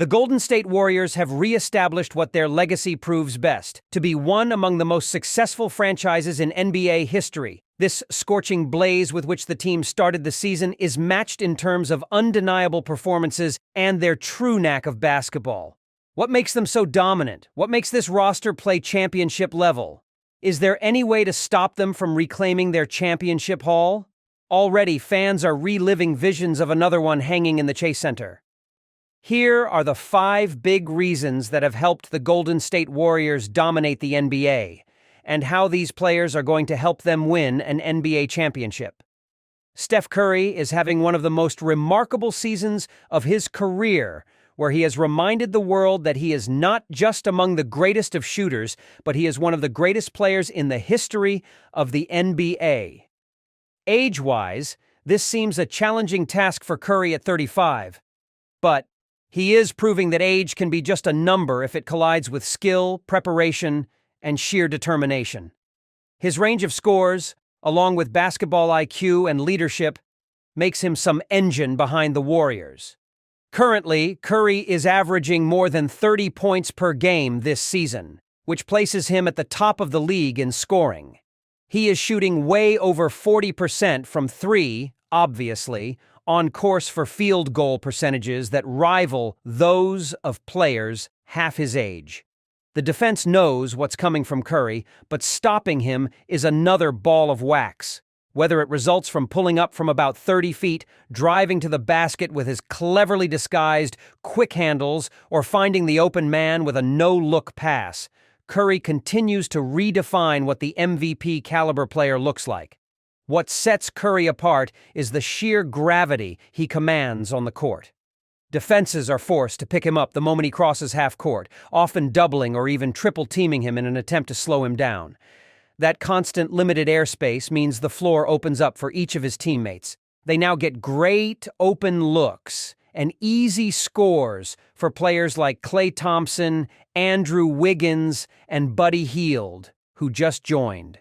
The Golden State Warriors have re-established what their legacy proves best, to be one among the most successful franchises in NBA history. This scorching blaze with which the team started the season is matched in terms of undeniable performances and their true knack of basketball. What makes them so dominant? What makes this roster play championship level? Is there any way to stop them from reclaiming their championship haul? Already, fans are reliving visions of another one hanging in the Chase Center. Here are the 5 big reasons that have helped the Golden State Warriors dominate the NBA, and how these players are going to help them win an NBA championship. Steph Curry is having one of the most remarkable seasons of his career, where he has reminded the world that he is not just among the greatest of shooters, but he is one of the greatest players in the history of the NBA. Age-wise, this seems a challenging task for Curry at 35, but he is proving that age can be just a number if it collides with skill, preparation, and sheer determination. His range of scores, along with basketball IQ and leadership, makes him some engine behind the Warriors. Currently, Curry is averaging more than 30 points per game this season, which places him at the top of the league in scoring. He is shooting way over 40% from 3, obviously, on course for field goal percentages that rival those of players half his age. The defense knows what's coming from Curry, but stopping him is another ball of wax. Whether it results from pulling up from about 30 feet, driving to the basket with his cleverly disguised quick handles, or finding the open man with a no-look pass, Curry continues to redefine what the MVP caliber player looks like. What sets Curry apart is the sheer gravity he commands on the court. Defenses are forced to pick him up the moment he crosses half court, often doubling or even triple-teaming him in an attempt to slow him down. That constant limited airspace means the floor opens up for each of his teammates. They now get great open looks and easy scores for players like Klay Thompson, Andrew Wiggins, and Hield, who just joined.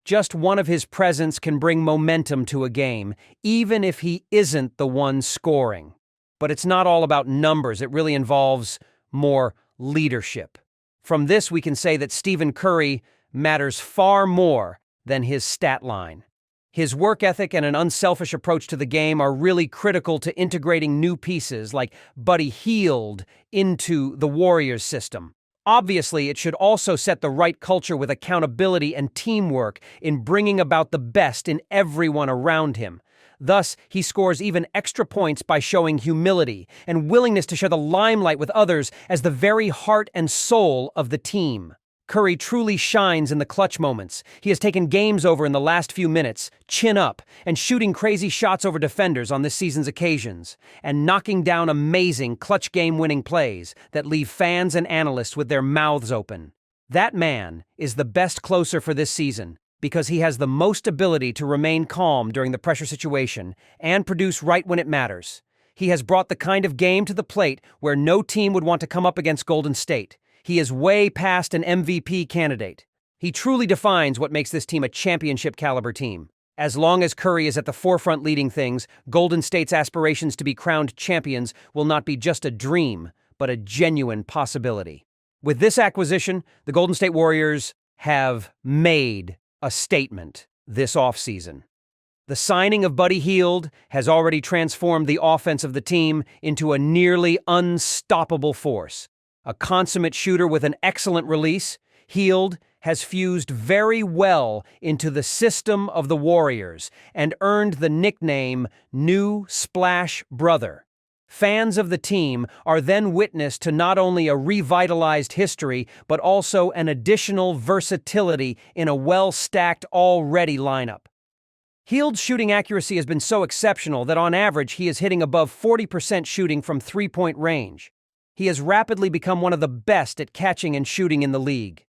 Just one of his presence can bring momentum to a game, even if he isn't the one scoring. But it's not all about numbers. It really involves more leadership. From this, we can say that Stephen Curry matters far more than his stat line. His work ethic and an unselfish approach to the game are really critical to integrating new pieces like Hield into the Warriors system. Obviously, it should also set the right culture with accountability and teamwork in bringing about the best in everyone around him. Thus, he scores even extra points by showing humility and willingness to share the limelight with others as the very heart and soul of the team. Curry truly shines in the clutch moments. He has taken games over in the last few minutes, chin up, and shooting crazy shots over defenders on this season's occasions, and knocking down amazing clutch game-winning plays that leave fans and analysts with their mouths open. That man is the best closer for this season because he has the most ability to remain calm during the pressure situation and produce right when it matters. He has brought the kind of game to the plate where no team would want to come up against Golden State. He is way past an MVP candidate. He truly defines what makes this team a championship-caliber team. As long as Curry is at the forefront leading things, Golden State's aspirations to be crowned champions will not be just a dream, but a genuine possibility. With this acquisition, the Golden State Warriors have made a statement this offseason. The signing of Hield has already transformed the offense of the team into a nearly unstoppable force. A consummate shooter with an excellent release, Hield has fused very well into the system of the Warriors and earned the nickname New Splash Brother. Fans of the team are then witness to not only a revitalized history, but also an additional versatility in a well-stacked already lineup. Hield's shooting accuracy has been so exceptional that on average he is hitting above 40% shooting from three-point range. He has rapidly become one of the best at catching and shooting in the league.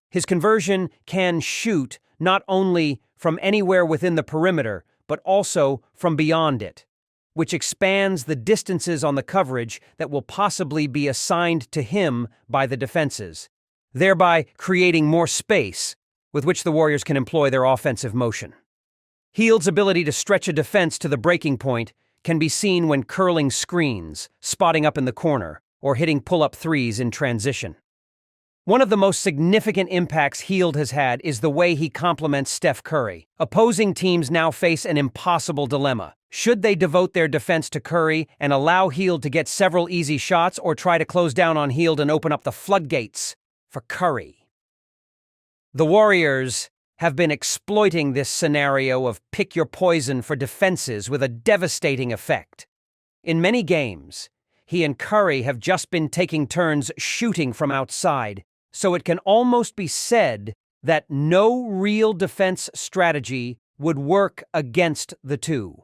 His conversion can shoot not only from anywhere within the perimeter, but also from beyond it, which expands the distances on the coverage that will possibly be assigned to him by the defenses, thereby creating more space with which the Warriors can employ their offensive motion. Hield's ability to stretch a defense to the breaking point can be seen when curling screens, spotting up in the corner, or hitting pull-up threes in transition. One of the most significant impacts Hield has had is the way he complements Steph Curry. Opposing teams now face an impossible dilemma. Should they devote their defense to Curry and allow Hield to get several easy shots, or try to close down on Hield and open up the floodgates for Curry? The Warriors have been exploiting this scenario of pick your poison for defenses with a devastating effect. In many games, he and Curry have just been taking turns shooting from outside, so it can almost be said that no real defense strategy would work against the two.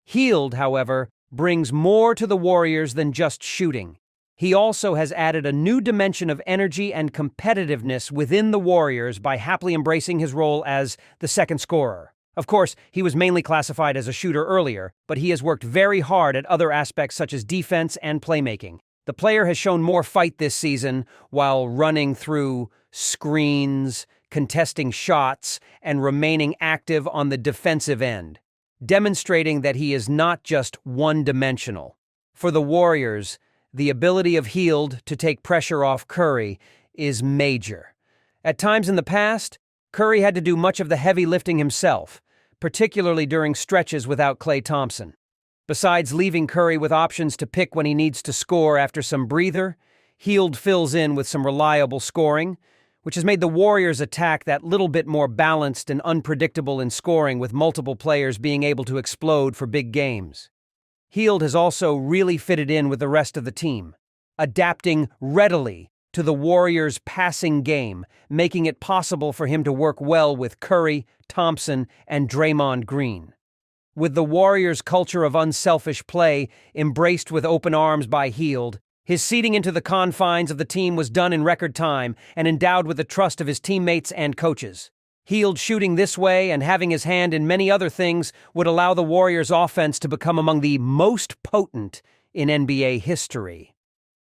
Hield, however, brings more to the Warriors than just shooting. He also has added a new dimension of energy and competitiveness within the Warriors by happily embracing his role as the second scorer. Of course, he was mainly classified as a shooter earlier, but he has worked very hard at other aspects such as defense and playmaking. The player has shown more fight this season while running through screens, contesting shots, and remaining active on the defensive end, demonstrating that he is not just one-dimensional. For the Warriors, the ability of Hield to take pressure off Curry is major. At times in the past, Curry had to do much of the heavy lifting himself, particularly during stretches without Klay Thompson. Besides leaving Curry with options to pick when he needs to score after some breather, Hield fills in with some reliable scoring, which has made the Warriors' attack that little bit more balanced and unpredictable in scoring, with multiple players being able to explode for big games. Hield has also really fitted in with the rest of the team, adapting readily to the Warriors' passing game, making it possible for him to work well with Curry, Thompson, and Draymond Green. With the Warriors' culture of unselfish play embraced with open arms by Hield, his seeding into the confines of the team was done in record time and endowed with the trust of his teammates and coaches. Hield shooting this way and having his hand in many other things would allow the Warriors' offense to become among the most potent in NBA history.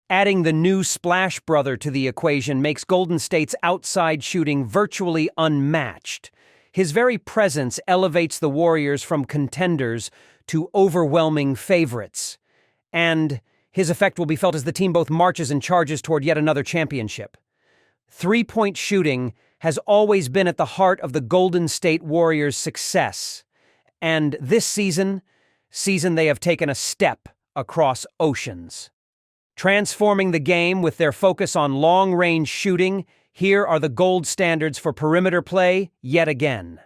Adding the new Splash Brother to the equation makes Golden State's outside shooting virtually unmatched. His very presence elevates the Warriors from contenders to overwhelming favorites, and his effect will be felt as the team both marches and charges toward yet another championship. Three-point shooting has always been at the heart of the Golden State Warriors' success, and this season they have taken a step across oceans. Transforming the game with their focus on long-range shooting, here are the gold standards for perimeter play yet again.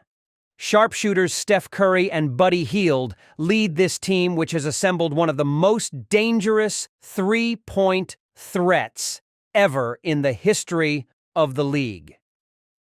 Sharpshooters Steph Curry and Buddy Hield lead this team, which has assembled one of the most dangerous three-point threats ever in the history of the league.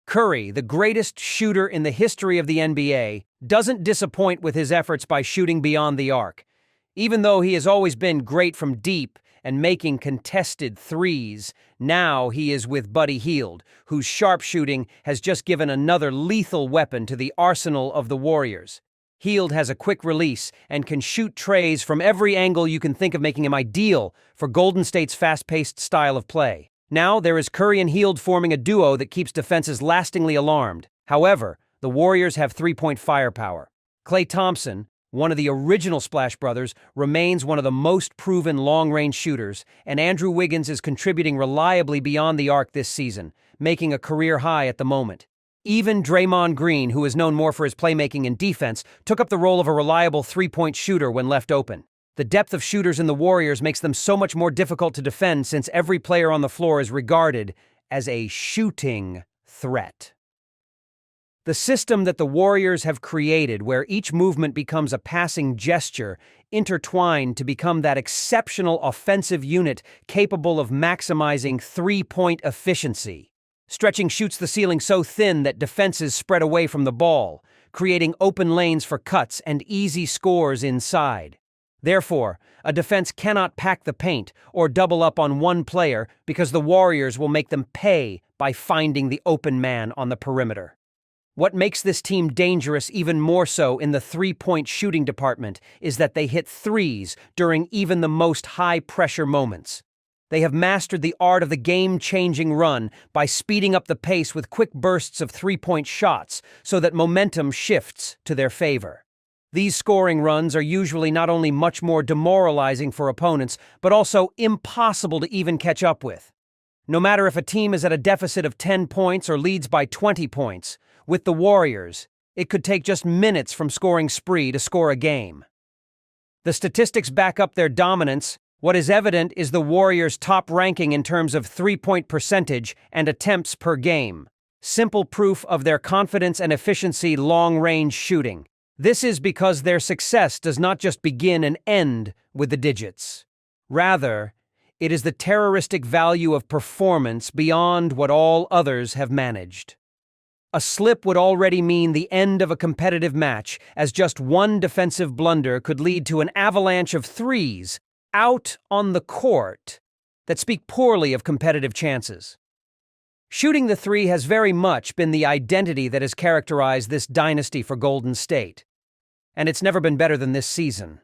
Curry, the greatest shooter in the history of the NBA, doesn't disappoint with his efforts by shooting beyond the arc. Even though he has always been great from deep and making contested threes, now he is with Buddy Hield, whose sharpshooting has just given another lethal weapon to the arsenal of the Warriors. Hield has a quick release and can shoot trays from every angle you can think of, making him ideal for Golden State's fast-paced style of play. Now there is Curry and Hield forming a duo that keeps defenses lastingly alarmed. However, the Warriors have three-point firepower. Klay Thompson, one of the original Splash Brothers, remains one of the most proven long-range shooters, and Andrew Wiggins is contributing reliably beyond the arc this season, making a career high at the moment. Even Draymond Green, who is known more for his playmaking and defense, took up the role of a reliable three-point shooter when left open. The depth of shooters in the Warriors makes them so much more difficult to defend, since every player on the floor is regarded as a shooting threat. The system that the Warriors have created, where each movement becomes a passing gesture, intertwined to become that exceptional offensive unit capable of maximizing three-point efficiency. Stretching shoots the ceiling so thin that defenses spread away from the ball, creating open lanes for cuts and easy scores inside. Therefore, a defense cannot pack the paint or double up on one player, because the Warriors will make them pay by finding the open man on the perimeter. What makes this team dangerous even more so in the three-point shooting department is that they hit threes during even the most high-pressure moments. They have mastered the art of the game-changing run by speeding up the pace with quick bursts of three-point shots so that momentum shifts to their favor. These scoring runs are usually not only much more demoralizing for opponents, but also impossible to even catch up with. No matter if a team is at a deficit of 10 points or leads by 20 points, with the Warriors, it could take just minutes from scoring spree to score a game. The statistics back up their dominance. What is evident is the Warriors' top ranking in terms of three-point percentage and attempts per game. Simple proof of their confidence and efficiency long-range shooting. This is because their success does not just begin and end with the digits. Rather, it is the terroristic value of performance beyond what all others have managed. A slip would already mean the end of a competitive match, as just one defensive blunder could lead to an avalanche of threes out on the court that speak poorly of competitive chances. Shooting the three has very much been the identity that has characterized this dynasty for Golden State, and it's never been better than this season.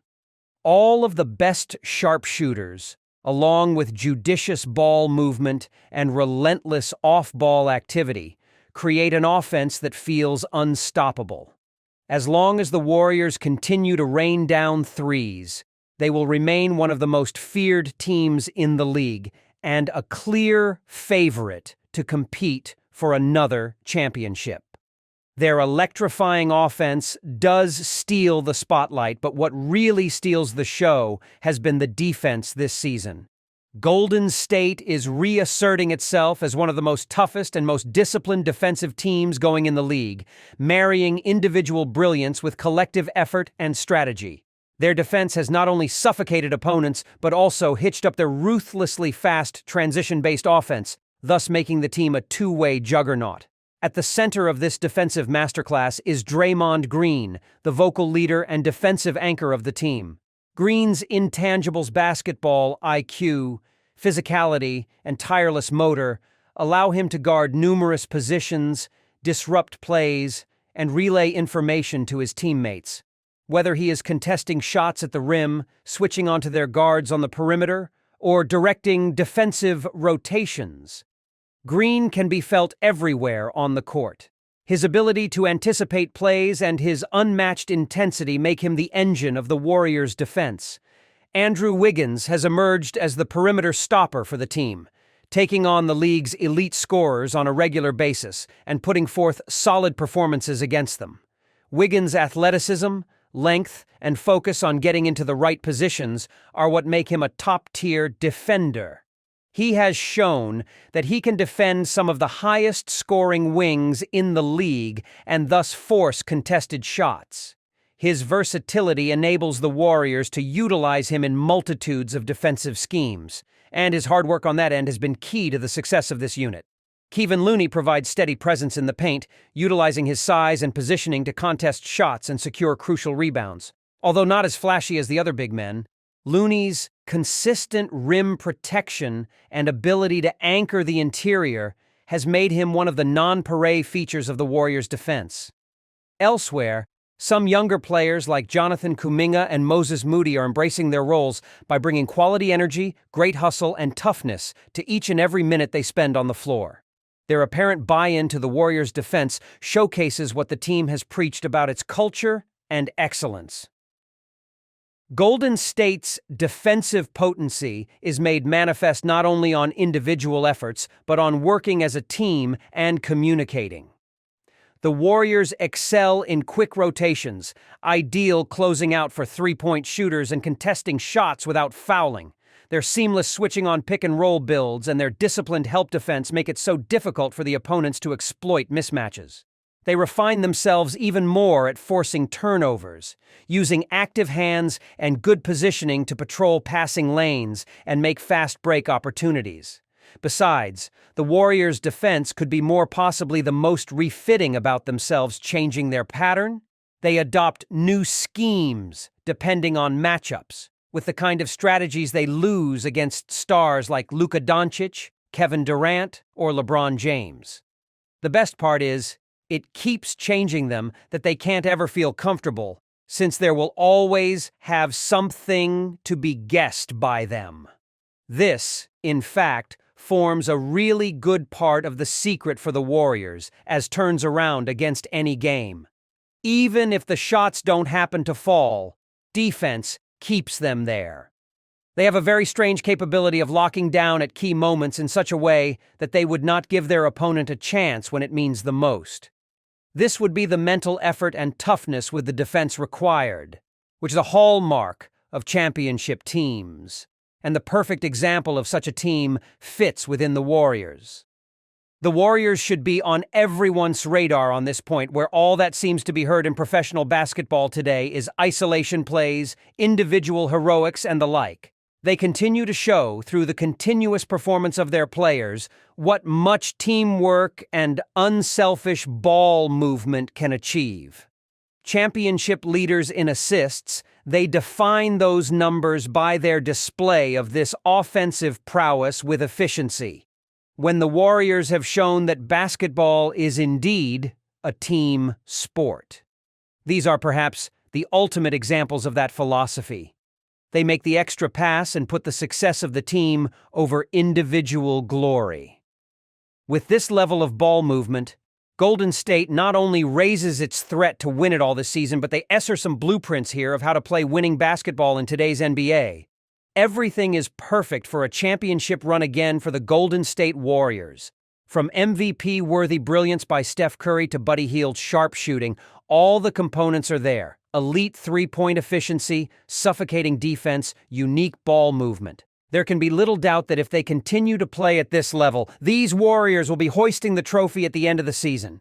All of the best sharpshooters, along with judicious ball movement and relentless off-ball activity, create an offense that feels unstoppable. As long as the Warriors continue to rain down threes, they will remain one of the most feared teams in the league and a clear favorite to compete for another championship. Their electrifying offense does steal the spotlight, but what really steals the show has been the defense this season. Golden State is reasserting itself as one of the most toughest and most disciplined defensive teams going in the league, marrying individual brilliance with collective effort and strategy. Their defense has not only suffocated opponents, but also hitched up their ruthlessly fast transition-based offense, thus making the team a two-way juggernaut. At the center of this defensive masterclass is Draymond Green, the vocal leader and defensive anchor of the team. Green's intangibles basketball IQ, physicality, and tireless motor allow him to guard numerous positions, disrupt plays, and relay information to his teammates. Whether he is contesting shots at the rim, switching onto their guards on the perimeter, or directing defensive rotations, Green can be felt everywhere on the court. His ability to anticipate plays and his unmatched intensity make him the engine of the Warriors' defense. Andrew Wiggins has emerged as the perimeter stopper for the team, taking on the league's elite scorers on a regular basis and putting forth solid performances against them. Wiggins' athleticism, length, and focus on getting into the right positions are what make him a top-tier defender. He has shown that he can defend some of the highest-scoring wings in the league and thus force contested shots. His versatility enables the Warriors to utilize him in multitudes of defensive schemes, and his hard work on that end has been key to the success of this unit. Kevon Looney provides steady presence in the paint, utilizing his size and positioning to contest shots and secure crucial rebounds. Although not as flashy as the other big men, Looney's consistent rim protection and ability to anchor the interior has made him one of the non-parade features of the Warriors' defense. Elsewhere, some younger players like Jonathan Kuminga and Moses Moody are embracing their roles by bringing quality energy, great hustle, and toughness to each and every minute they spend on the floor. Their apparent buy-in to the Warriors' defense showcases what the team has preached about its culture and excellence. Golden State's defensive potency is made manifest not only on individual efforts, but on working as a team and communicating. The Warriors excel in quick rotations, ideal closing out for three-point shooters and contesting shots without fouling. Their seamless switching on pick-and-roll builds and their disciplined help defense make it so difficult for the opponents to exploit mismatches. They refine themselves even more at forcing turnovers, using active hands and good positioning to patrol passing lanes and make fast break opportunities. Besides, the Warriors' defense could be more possibly the most refitting about themselves changing their pattern. They adopt new schemes depending on matchups, with the kind of strategies they lose against stars like Luka Doncic, Kevin Durant, or LeBron James. The best part is, it keeps changing them that they can't ever feel comfortable, since there will always have something to be guessed by them. This, in fact, forms a really good part of the secret for the Warriors as turns around against any game. Even if the shots don't happen to fall, defense keeps them there. They have a very strange capability of locking down at key moments in such a way that they would not give their opponent a chance when it means the most. This would be the mental effort and toughness with the defense required, which is a hallmark of championship teams, and the perfect example of such a team fits within the Warriors. The Warriors should be on everyone's radar on this point, where all that seems to be heard in professional basketball today is isolation plays, individual heroics, and the like. They continue to show, through the continuous performance of their players, what much teamwork and unselfish ball movement can achieve. Championship leaders in assists, they define those numbers by their display of this offensive prowess with efficiency. When the Warriors have shown that basketball is indeed a team sport. These are perhaps the ultimate examples of that philosophy. They make the extra pass and put the success of the team over individual glory. With this level of ball movement, Golden State not only raises its threat to win it all this season, but they esser some blueprints here of how to play winning basketball in today's NBA. Everything is perfect for a championship run again for the Golden State Warriors. From MVP-worthy brilliance by Steph Curry to Buddy Hield's sharp shooting, all the components are there. Elite three-point efficiency, suffocating defense, unique ball movement. There can be little doubt that if they continue to play at this level, these Warriors will be hoisting the trophy at the end of the season.